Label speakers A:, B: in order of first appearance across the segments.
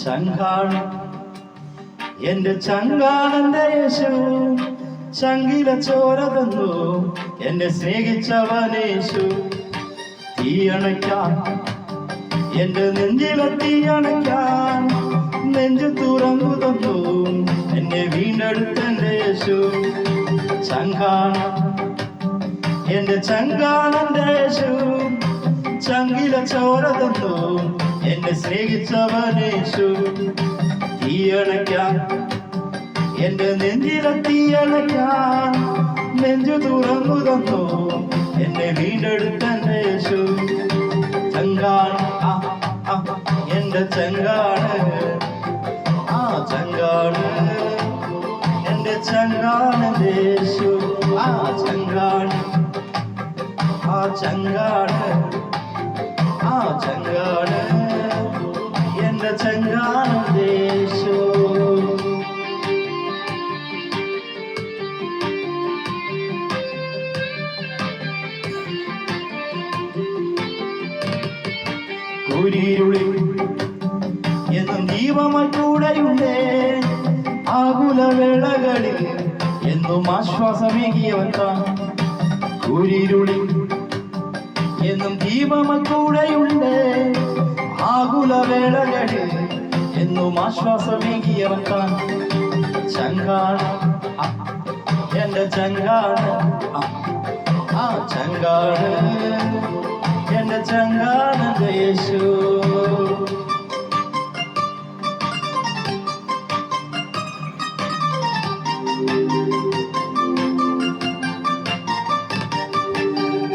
A: ചങ്കാണ് എന്റെ ചങ്കാണെന്റെ യേശു, ചങ്കില ചോര തന്നു എന്നെ സ്നേഹിച്ചവനേശു. തീയണയ്ക്കാൻ എന്റെ നെഞ്ചിലെ തീയണയ്ക്കാൻ നെഞ്ചു തുറന്നു തന്നു എന്നെ വീണ്ടെടുത്തെന്റെ യേശു. ചങ്കാണ് എന്റെ ചങ്കാണെന്റെ യേശു, ചങ്കില ചോര തന്നു എന്നെ സ്നേഹിച്ചവനേശു. തീയണയ്ക്കാൻ എന്റെ നെഞ്ചിലെ തീയണയ്ക്കാൻ നെഞ്ചു തുറന്നു തന്നു എന്നെ വീണ്ടെടുത്തെന്റെ യേശു. ചങ്കാണ് എന്റെ ചങ്കാണ്, ചങ്കാണ് എന്റെ ചങ്കാണ് യേശു. ചങ്കാണ് ചങ്കാണ് ചങ്കാണ് എന്റെ ചങ്കാണ് യേശു. കുരിരുളി എന്നും ദീപമായി കൂടെയുണ്ടേ, ആകുലവേളകളിൽ എന്നും ആശ്വാസമേകിയവൻ. കുരിരുളി എന്നും ദീപമായി കൂടെയുണ്ടേ, ആകുലവേളകളിൽ എന്നും ആശ്വാസമേകിയവൻ. ചങ്കാണ് എന്റെ ചങ്കാണ്, ചങ്കാണ് എന്റെ ചങ്കാണ് യേശു.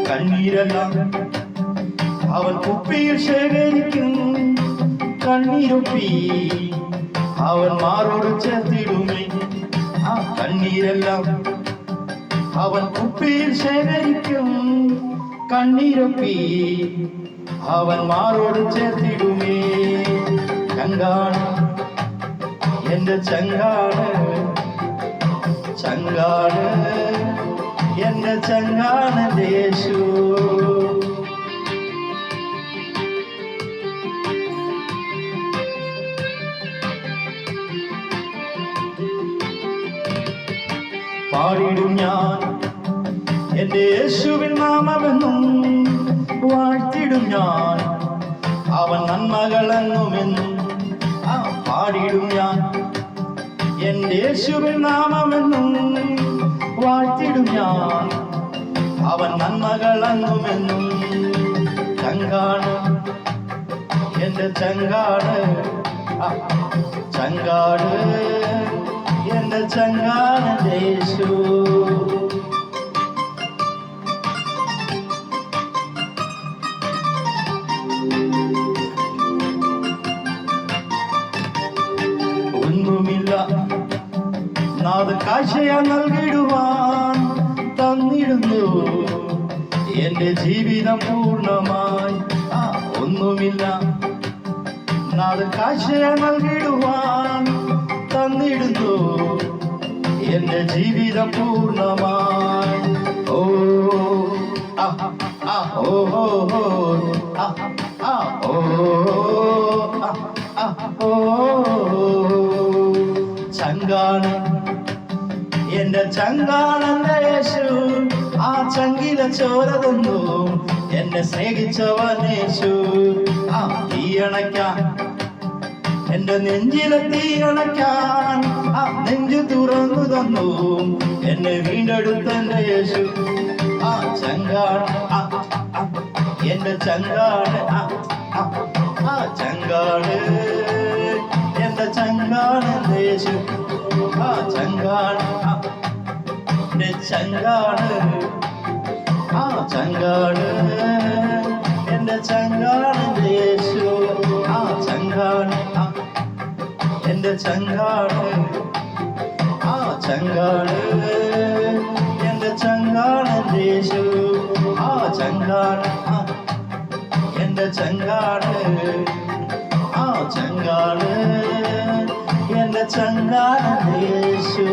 A: കണ്ണീരെല്ലാം അവൻ കുപ്പിയിൽ ശേഖരിക്കും, കണ്ണീരൊപ്പി അവൻ മാറോട് ചേർത്തിടുമേ. കണ്ണീരെല്ലാം അവൻ കുപ്പിയിൽ ശേഖരിക്കും, കണ്ണീരൊപ്പി അവൻ മാറോട് ചേർത്തിടുമേ. ചങ്കാണ് എന്റെ ചങ്കാണ്, ചങ്കാണ് എന്റെ ചങ്കാണ് യേശു. പാടിടും ഞാൻ എന്റെ യേശുവിൻ നാമമെന്നും, വാഴ്ത്തിടും ഞാൻ അവൻ നന്മകളെന്നുമെന്നും. പാടിടും ഞാൻ എന്റെ യേശുവിൻ നാമമെന്നും, വാഴ്ത്തിടും ഞാൻ അവൻ നന്മകളെന്നുമെന്നും. ചങ്കാണ് എന്റെ ചങ്കാണ്, ചങ്കാണ് എന്റെ ചങ്കാണ് യേശു. ഒന്നുമില്ല നാഥ കാഴ്ചയാ നൽകിടുവാൻ തന്നിടുന്നു എന്റെ ജീവിതം പൂർണ്ണമായി. ഒന്നുമില്ല നാഥ കാഴ്ചയാ നൽകിടുവാൻ തന്നിടുന്നു എന്റെ ജീവിതം പൂർണ്ണമായി. ഓ ചങ്കാണ് എന്റെ ചങ്കാണ് യേശു, ചങ്കില ചോര തന്നു എന്നെ സ്നേഹിച്ചവനേശു. തീയണയ്ക്കാൻ എന്റെ നെഞ്ചിലെ തീയണയ്ക്കാൻ നെഞ്ചു തുറന്നു തന്നു എന്നെ വീണ്ടെടുത്തെന്റെ യേശു. ചങ്കാണ് എന്റെ ചങ്കാണ്, ചങ്കാണ് എന്റെ ചങ്കാണ് യേശു. ചങ്കാണ് എന്റെ ചങ്കാണ്, ചങ്കാണ് എന്റെ ചങ്കാണ് യേശു. ചങ്കാണ് എന്റെ ചങ്കാണ്, ചങ്കാണ് എന്റെ ചങ്കാണ് യേശു. ചങ്കാണ് എന്റെ ചങ്കാണ്, ചങ്കാണ് എന്റെ ചങ്കാണ് യേശു.